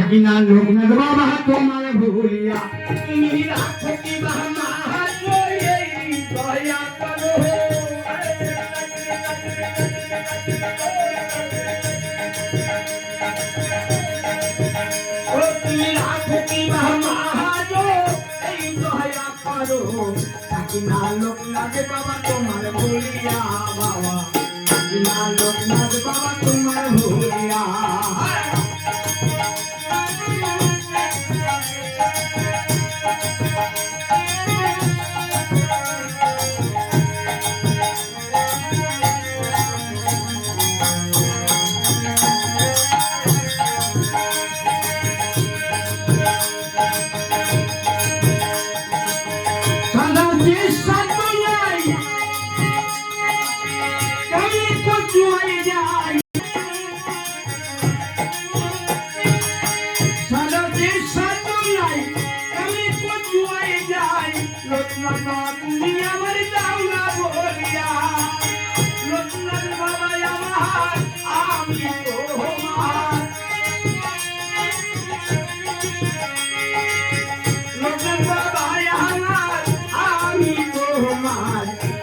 থাকি না লোকনাথ বাবা তোমার ভুলিয়া তুমি রাখো কি বাবা দয়া করো তুমি রাখো কি বাবা এই দয়া করো থাকি না লোকনাথ বাবা তোমার ভুলিয়া বাবা থাকি না লোকনাথ বাবা তোমার ভুলিয়া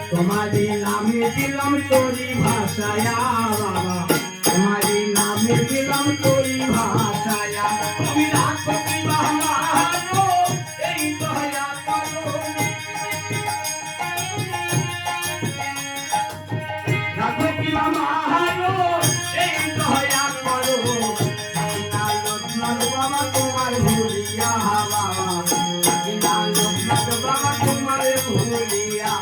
তোমারি নামে দিলাম তোরি ভাষায়া বাবা তোমারি নামে দিলাম তোরি ভাষায়া তুমি রাখো কি বাবা এই দয়া করো রাখো কি বাবা এই দয়া করো লোকনাথ বাবা তোমার ভুলিয়া বাবা লোকনাথ বাবা তোমার ভুলিয়া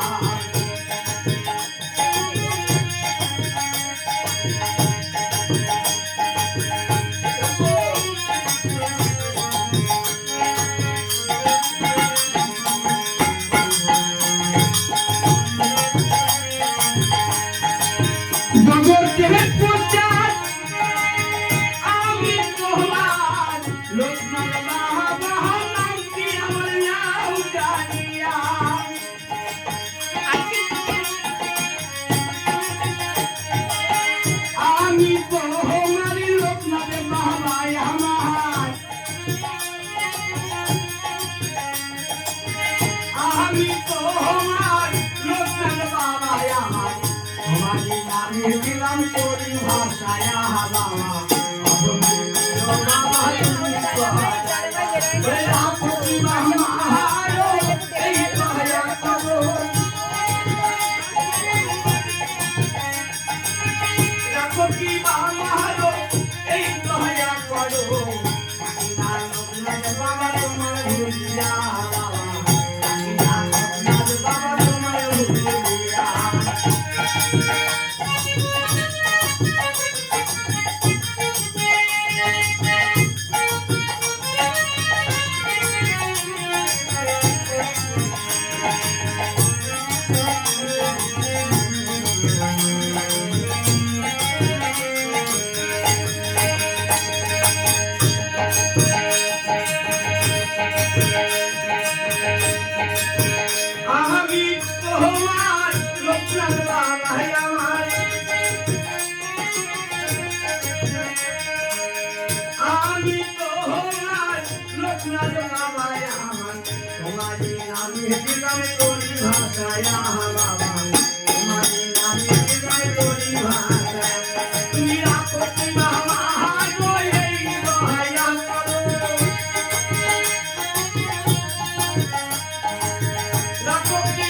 দিলাম তোরি ভাষায়া বাবা রাখো কি বাবা এই দয়া করো রাখো কি বাবা এই দয়া করো বাবা তোমার ভুলিয়া বাবা তোমার ভুলিয়া তোমারি নামে দিলাম তোরি ভাষায়া বাবা তোমারি নামে দিলাম তোরি ভাষায়া তুমি রাখো কি বাবা এই দয়া করো রাখো কি